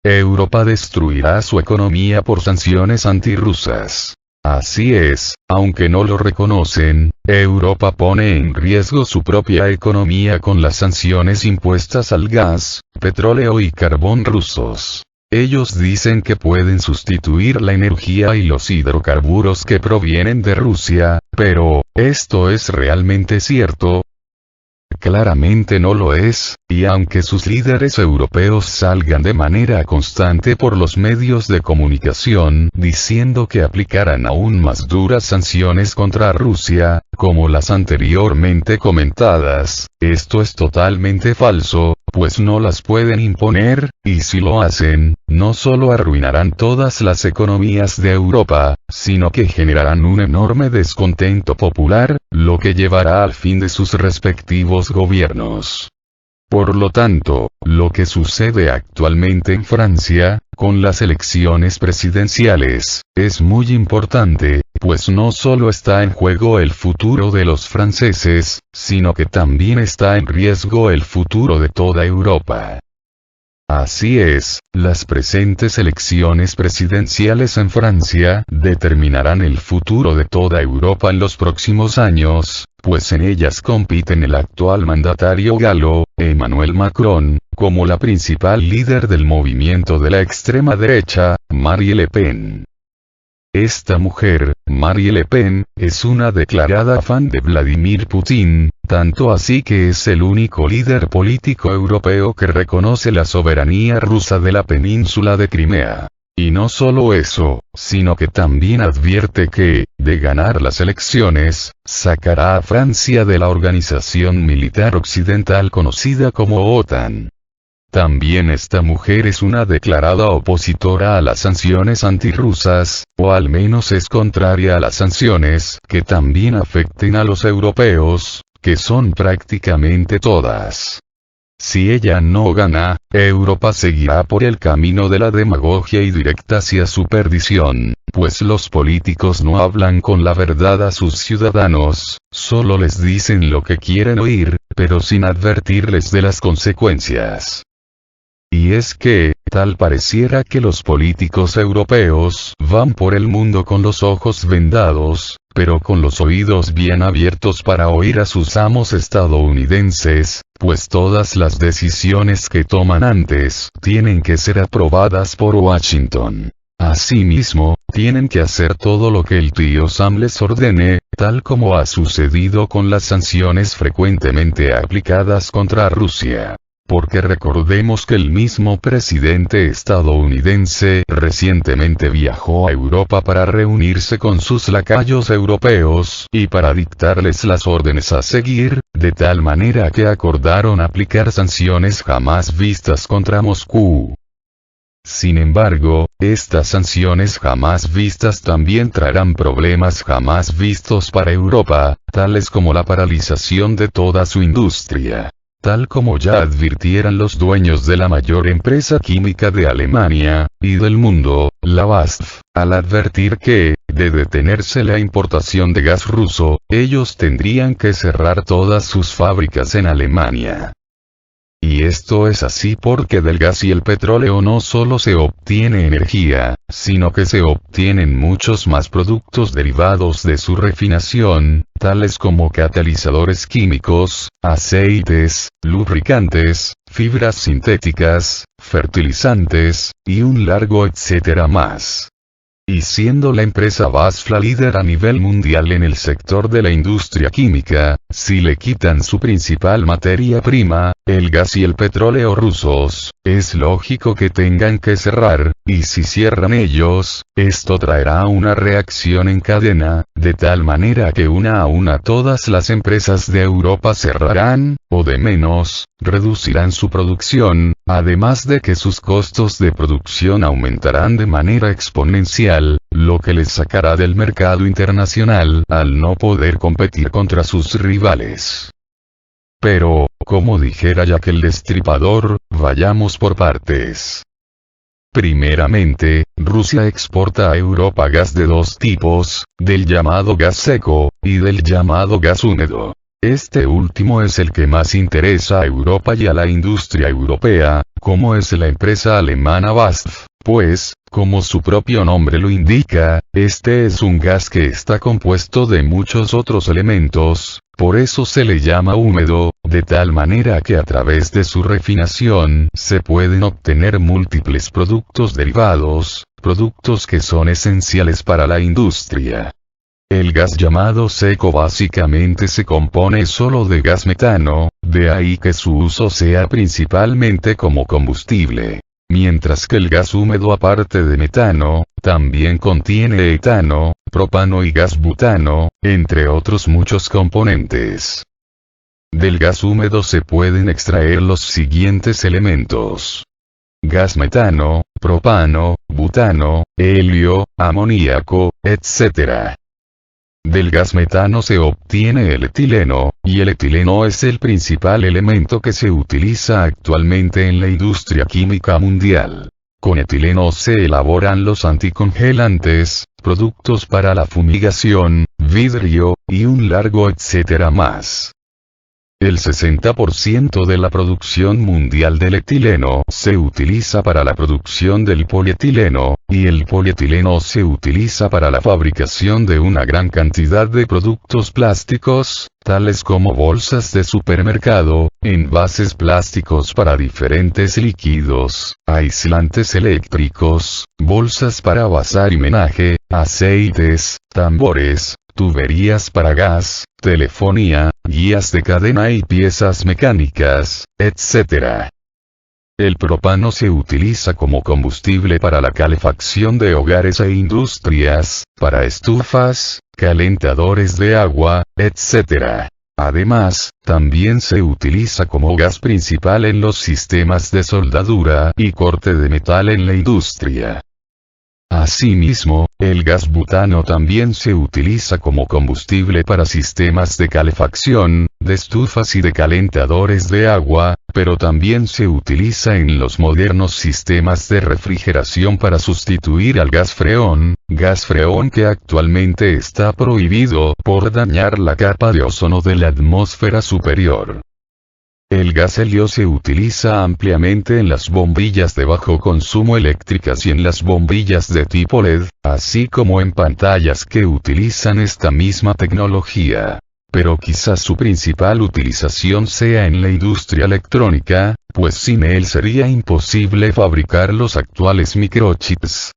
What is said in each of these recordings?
Europa destruirá su economía por sanciones antirrusas. Así es, aunque no lo reconocen, Europa pone en riesgo su propia economía con las sanciones impuestas al gas, petróleo y carbón rusos. Ellos dicen que pueden sustituir la energía y los hidrocarburos que provienen de Rusia, pero, ¿esto es realmente cierto? Claramente no lo es, y aunque sus líderes europeos salgan de manera constante por los medios de comunicación diciendo que aplicarán aún más duras sanciones contra Rusia, como las anteriormente comentadas, esto es totalmente falso, pues no las pueden imponer, y si lo hacen, no solo arruinarán todas las economías de Europa, sino que generarán un enorme descontento popular, lo que llevará al fin de sus respectivos gobiernos. Por lo tanto, lo que sucede actualmente en Francia, con las elecciones presidenciales, es muy importante, pues no solo está en juego el futuro de los franceses, sino que también está en riesgo el futuro de toda Europa. Así es, las presentes elecciones presidenciales en Francia determinarán el futuro de toda Europa en los próximos años, pues en ellas compiten el actual mandatario galo, Emmanuel Macron, como la principal líder del movimiento de la extrema derecha, Marine Le Pen. Esta mujer, Marine Le Pen, es una declarada fan de Vladimir Putin, tanto así que es el único líder político europeo que reconoce la soberanía rusa de la península de Crimea. Y no solo eso, sino que también advierte que, de ganar las elecciones, sacará a Francia de la organización militar occidental conocida como OTAN. También esta mujer es una declarada opositora a las sanciones antirrusas, o al menos es contraria a las sanciones que también afecten a los europeos, que son prácticamente todas. Si ella no gana, Europa seguirá por el camino de la demagogia y directa hacia su perdición, pues los políticos no hablan con la verdad a sus ciudadanos, solo les dicen lo que quieren oír, pero sin advertirles de las consecuencias. Y es que, tal pareciera que los políticos europeos van por el mundo con los ojos vendados, pero con los oídos bien abiertos para oír a sus amos estadounidenses, pues todas las decisiones que toman antes tienen que ser aprobadas por Washington. Asimismo, tienen que hacer todo lo que el tío Sam les ordene, tal como ha sucedido con las sanciones frecuentemente aplicadas contra Rusia. Porque recordemos que el mismo presidente estadounidense recientemente viajó a Europa para reunirse con sus lacayos europeos y para dictarles las órdenes a seguir, de tal manera que acordaron aplicar sanciones jamás vistas contra Moscú. Sin embargo, estas sanciones jamás vistas también traerán problemas jamás vistos para Europa, tales como la paralización de toda su industria. Tal como ya advirtieran los dueños de la mayor empresa química de Alemania, y del mundo, la BASF, al advertir que, de detenerse la importación de gas ruso, ellos tendrían que cerrar todas sus fábricas en Alemania. Y esto es así porque del gas y el petróleo no solo se obtiene energía, sino que se obtienen muchos más productos derivados de su refinación, tales como catalizadores químicos, aceites, lubricantes, fibras sintéticas, fertilizantes, y un largo etcétera más. Y siendo la empresa BASF la líder a nivel mundial en el sector de la industria química, si le quitan su principal materia prima, el gas y el petróleo rusos, es lógico que tengan que cerrar, y si cierran ellos, esto traerá una reacción en cadena, de tal manera que una a una todas las empresas de Europa cerrarán, o de menos, reducirán su producción, además de que sus costos de producción aumentarán de manera exponencial, lo que les sacará del mercado internacional al no poder competir contra sus rivales. Pero, como dijera Jack el Destripador, vayamos por partes. Primeramente, Rusia exporta a Europa gas de dos tipos, del llamado gas seco, y del llamado gas húmedo. Este último es el que más interesa a Europa y a la industria europea, como es la empresa alemana BASF, pues, como su propio nombre lo indica, este es un gas que está compuesto de muchos otros elementos, por eso se le llama húmedo, de tal manera que a través de su refinación se pueden obtener múltiples productos derivados, productos que son esenciales para la industria. El gas llamado seco básicamente se compone solo de gas metano, de ahí que su uso sea principalmente como combustible. Mientras que el gas húmedo aparte de metano, también contiene etano, propano y gas butano, entre otros muchos componentes. Del gas húmedo se pueden extraer los siguientes elementos: gas metano, propano, butano, helio, amoníaco, etc. Del gas metano se obtiene el etileno, y el etileno es el principal elemento que se utiliza actualmente en la industria química mundial. Con etileno se elaboran los anticongelantes, productos para la fumigación, vidrio, y un largo etcétera más. El 60% de la producción mundial del etileno se utiliza para la producción del polietileno, y el polietileno se utiliza para la fabricación de una gran cantidad de productos plásticos, tales como bolsas de supermercado, envases plásticos para diferentes líquidos, aislantes eléctricos, bolsas para basar y menaje, aceites, tambores, tuberías para gas, telefonía, guías de cadena y piezas mecánicas, etc. El propano se utiliza como combustible para la calefacción de hogares e industrias, para estufas, calentadores de agua, etc. Además, también se utiliza como gas principal en los sistemas de soldadura y corte de metal en la industria. Asimismo, el gas butano también se utiliza como combustible para sistemas de calefacción, de estufas y de calentadores de agua, pero también se utiliza en los modernos sistemas de refrigeración para sustituir al gas freón que actualmente está prohibido por dañar la capa de ozono de la atmósfera superior. El gas helio se utiliza ampliamente en las bombillas de bajo consumo eléctricas y en las bombillas de tipo LED, así como en pantallas que utilizan esta misma tecnología. Pero quizás su principal utilización sea en la industria electrónica, pues sin él sería imposible fabricar los actuales microchips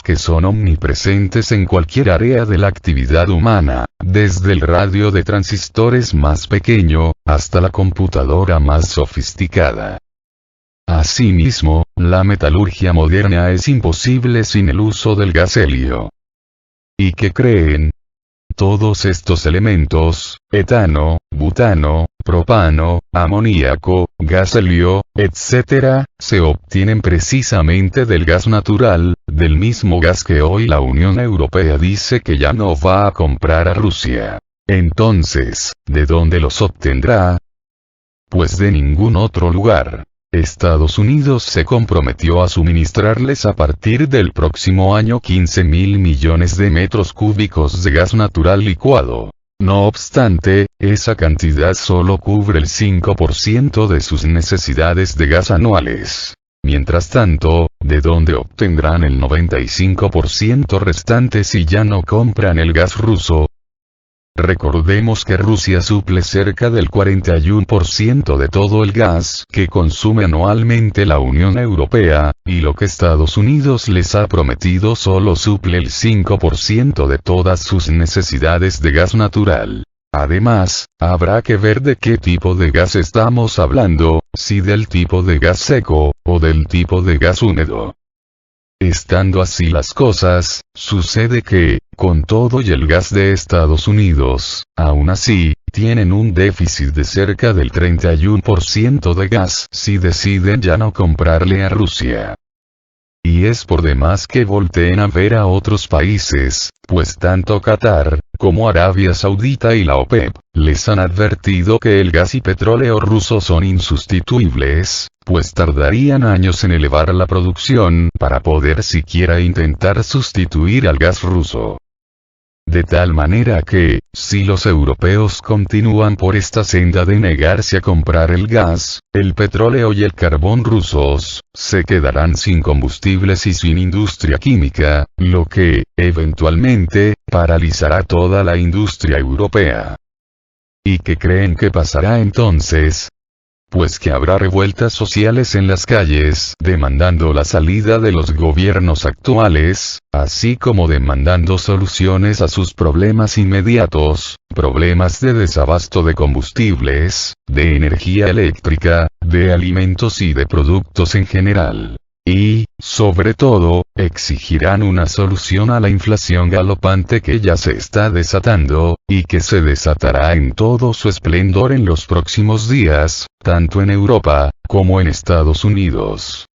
que son omnipresentes en cualquier área de la actividad humana, desde el radio de transistores más pequeño, hasta la computadora más sofisticada. Asimismo, la metalurgia moderna es imposible sin el uso del gas helio. ¿Y qué creen? Todos estos elementos, etano, butano, propano, amoníaco, gas helio, etc., se obtienen precisamente del gas natural, del mismo gas que hoy la Unión Europea dice que ya no va a comprar a Rusia. Entonces, ¿de dónde los obtendrá? Pues de ningún otro lugar. Estados Unidos se comprometió a suministrarles a partir del próximo año 15.000 millones de metros cúbicos de gas natural licuado. No obstante, esa cantidad solo cubre el 5% de sus necesidades de gas anuales. Mientras tanto, ¿de dónde obtendrán el 95% restante si ya no compran el gas ruso? Recordemos que Rusia suple cerca del 41% de todo el gas que consume anualmente la Unión Europea, y lo que Estados Unidos les ha prometido solo suple el 5% de todas sus necesidades de gas natural. Además, habrá que ver de qué tipo de gas estamos hablando, si del tipo de gas seco, o del tipo de gas húmedo. Estando así las cosas, sucede que, con todo y el gas de Estados Unidos, aún así, tienen un déficit de cerca del 31% de gas si deciden ya no comprarle a Rusia. Y es por demás que volteen a ver a otros países, pues tanto Qatar, como Arabia Saudita y la OPEP, les han advertido que el gas y petróleo ruso son insustituibles, pues tardarían años en elevar la producción para poder siquiera intentar sustituir al gas ruso. de tal manera que, si los europeos continúan por esta senda de negarse a comprar el gas, el petróleo y el carbón rusos, se quedarán sin combustibles y sin industria química, lo que, eventualmente, paralizará toda la industria europea. ¿Y qué creen que pasará entonces? Pues que habrá revueltas sociales en las calles, demandando la salida de los gobiernos actuales, así como demandando soluciones a sus problemas inmediatos, problemas de desabasto de combustibles, de energía eléctrica, de alimentos y de productos en general. Y, sobre todo, exigirán una solución a la inflación galopante que ya se está desatando, y que se desatará en todo su esplendor en los próximos días, tanto en Europa, como en Estados Unidos.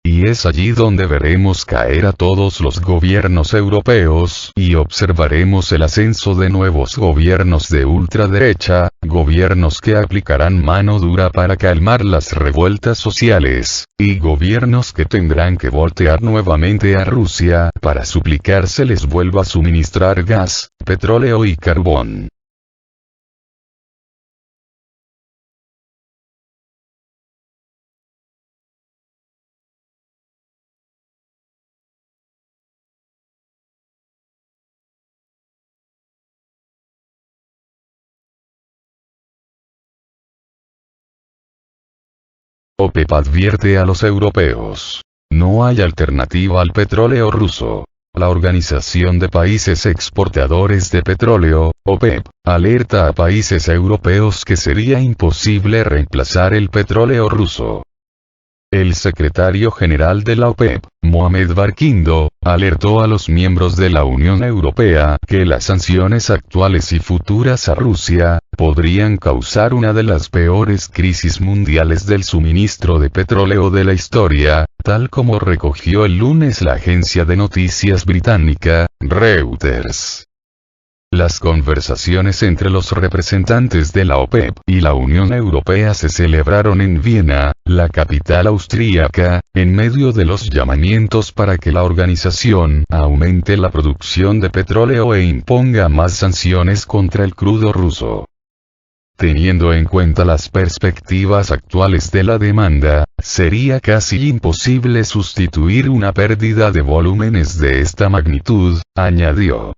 Y es allí donde veremos caer a todos los gobiernos europeos y observaremos el ascenso de nuevos gobiernos de ultraderecha, gobiernos que aplicarán mano dura para calmar las revueltas sociales, y gobiernos que tendrán que voltear nuevamente a Rusia para suplicar se les vuelva a suministrar gas, petróleo y carbón. OPEP advierte a los europeos. No hay alternativa al petróleo ruso. La Organización de Países Exportadores de Petróleo, OPEP, alerta a países europeos que sería imposible reemplazar el petróleo ruso. El secretario general de la OPEP, Mohamed Barkindo, alertó a los miembros de la Unión Europea que las sanciones actuales y futuras a Rusia podrían causar una de las peores crisis mundiales del suministro de petróleo de la historia, tal como recogió el lunes la agencia de noticias británica, Reuters. Las conversaciones entre los representantes de la OPEP y la Unión Europea se celebraron en Viena, la capital austríaca, en medio de los llamamientos para que la organización aumente la producción de petróleo e imponga más sanciones contra el crudo ruso. Teniendo en cuenta las perspectivas actuales de la demanda, sería casi imposible sustituir una pérdida de volúmenes de esta magnitud, añadió.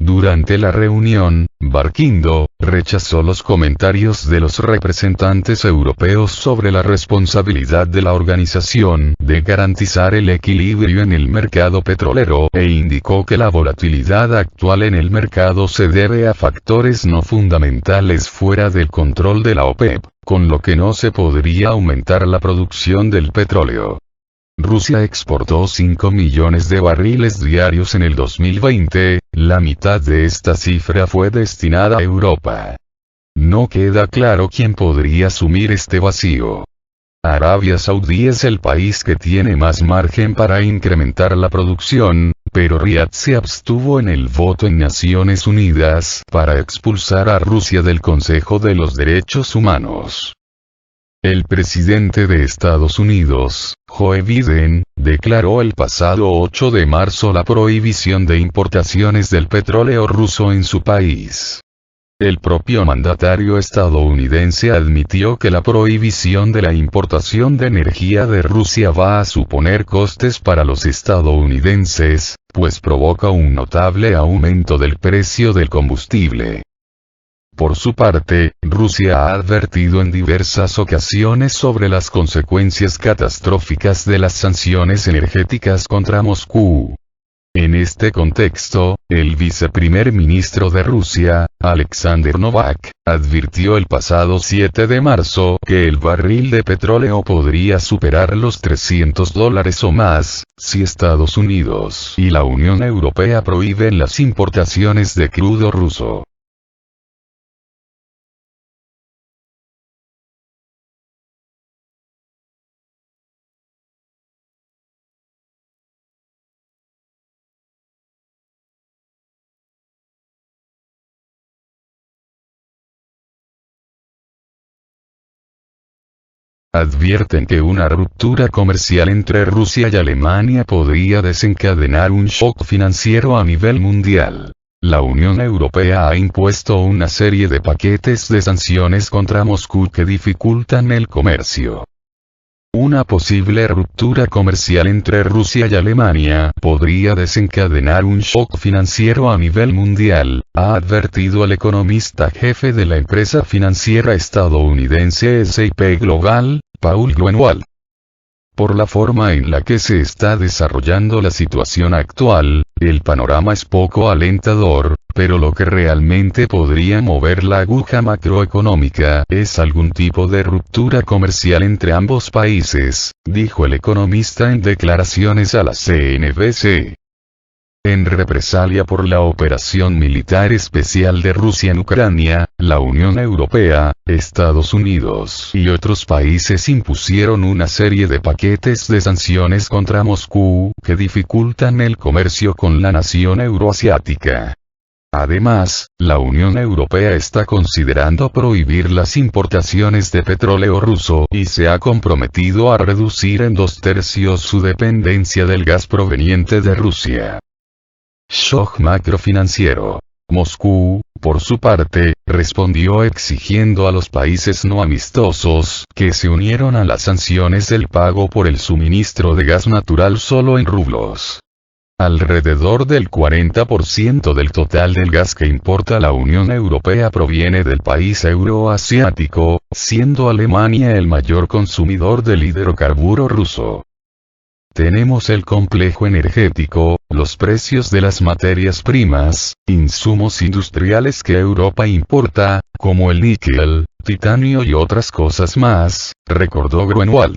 Durante la reunión, Barkindo rechazó los comentarios de los representantes europeos sobre la responsabilidad de la organización de garantizar el equilibrio en el mercado petrolero e indicó que la volatilidad actual en el mercado se debe a factores no fundamentales fuera del control de la OPEP, con lo que no se podría aumentar la producción del petróleo. Rusia exportó 5 millones de barriles diarios en el 2020, la mitad de esta cifra fue destinada a Europa. No queda claro quién podría asumir este vacío. Arabia Saudí es el país que tiene más margen para incrementar la producción, pero Riad se abstuvo en el voto en Naciones Unidas para expulsar a Rusia del Consejo de los Derechos Humanos. El presidente de Estados Unidos, Joe Biden, declaró el pasado 8 de marzo la prohibición de importaciones del petróleo ruso en su país. El propio mandatario estadounidense admitió que la prohibición de la importación de energía de Rusia va a suponer costes para los estadounidenses, pues provoca un notable aumento del precio del combustible. Por su parte, Rusia ha advertido en diversas ocasiones sobre las consecuencias catastróficas de las sanciones energéticas contra Moscú. En este contexto, el viceprimer ministro de Rusia, Alexander Novak, advirtió el pasado 7 de marzo que el barril de petróleo podría superar los $300 o más, si Estados Unidos y la Unión Europea prohíben las importaciones de crudo ruso. Advierten que una ruptura comercial entre Rusia y Alemania podría desencadenar un shock financiero a nivel mundial. la Unión Europea ha impuesto una serie de paquetes de sanciones contra Moscú que dificultan el comercio. Una posible ruptura comercial entre Rusia y Alemania podría desencadenar un shock financiero a nivel mundial, ha advertido el economista jefe de la empresa financiera estadounidense S&P Global, Paul Greenwald. Por la forma en la que se está desarrollando la situación actual, el panorama es poco alentador, pero lo que realmente podría mover la aguja macroeconómica es algún tipo de ruptura comercial entre ambos países, dijo el economista en declaraciones a la CNBC. En represalia por la operación militar especial de Rusia en Ucrania, la Unión Europea, Estados Unidos y otros países impusieron una serie de paquetes de sanciones contra Moscú que dificultan el comercio con la nación euroasiática. Además, la Unión Europea está considerando prohibir las importaciones de petróleo ruso y se ha comprometido a reducir en 2/3 su dependencia del gas proveniente de Rusia. Shock macrofinanciero. Moscú, por su parte, respondió exigiendo a los países no amistosos que se unieron a las sanciones el pago por el suministro de gas natural solo en rublos. Alrededor del 40% del total del gas que importa la Unión Europea proviene del país euroasiático, siendo Alemania el mayor consumidor del hidrocarburo ruso. Tenemos el complejo energético, los precios de las materias primas, insumos industriales que Europa importa, como el níquel, titanio y otras cosas más, recordó Greenwald.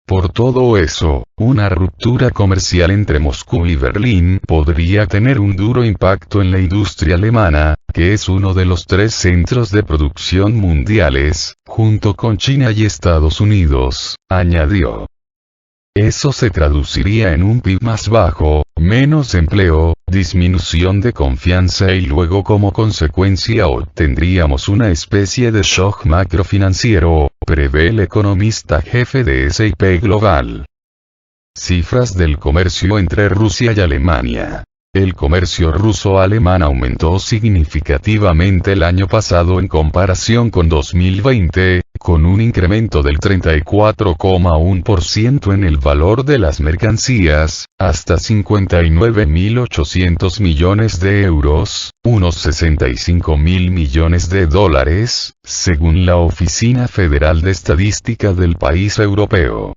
Por todo eso, una ruptura comercial entre Moscú y Berlín podría tener un duro impacto en la industria alemana, que es uno de los 3 centros de producción mundiales, junto con China y Estados Unidos, añadió. Eso se traduciría en un PIB más bajo, menos empleo, disminución de confianza y luego como consecuencia obtendríamos una especie de shock macrofinanciero, prevé el economista jefe de S&P Global. Cifras del comercio entre Rusia y Alemania. El comercio ruso-alemán aumentó significativamente el año pasado en comparación con 2020, con un incremento del 34,1% en el valor de las mercancías, hasta 59.800 millones de euros, unos 65.000 millones de dólares, según la Oficina Federal de Estadística del país europeo.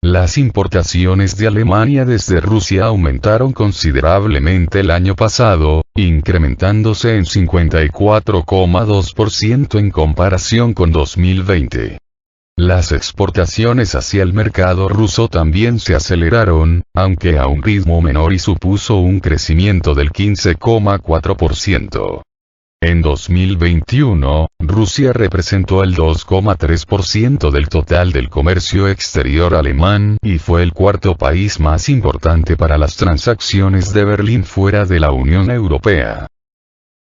Las importaciones de Alemania desde Rusia aumentaron considerablemente el año pasado, incrementándose en 54,2% en comparación con 2020. Las exportaciones hacia el mercado ruso también se aceleraron, aunque a un ritmo menor y supuso un crecimiento del 15,4%. En 2021, Rusia representó el 2,3% del total del comercio exterior alemán y fue el 4º país más importante para las transacciones de Berlín fuera de la Unión Europea.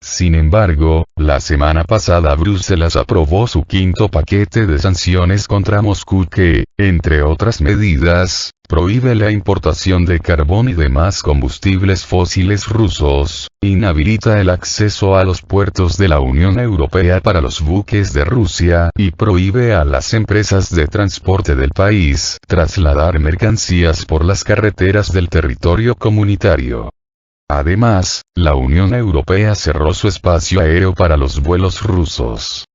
Sin embargo, la semana pasada Bruselas aprobó su 5º paquete de sanciones contra Moscú que, entre otras medidas, prohíbe la importación de carbón y demás combustibles fósiles rusos, inhabilita el acceso a los puertos de la Unión Europea para los buques de Rusia y prohíbe a las empresas de transporte del país trasladar mercancías por las carreteras del territorio comunitario. Además, la Unión Europea cerró su espacio aéreo para los vuelos rusos.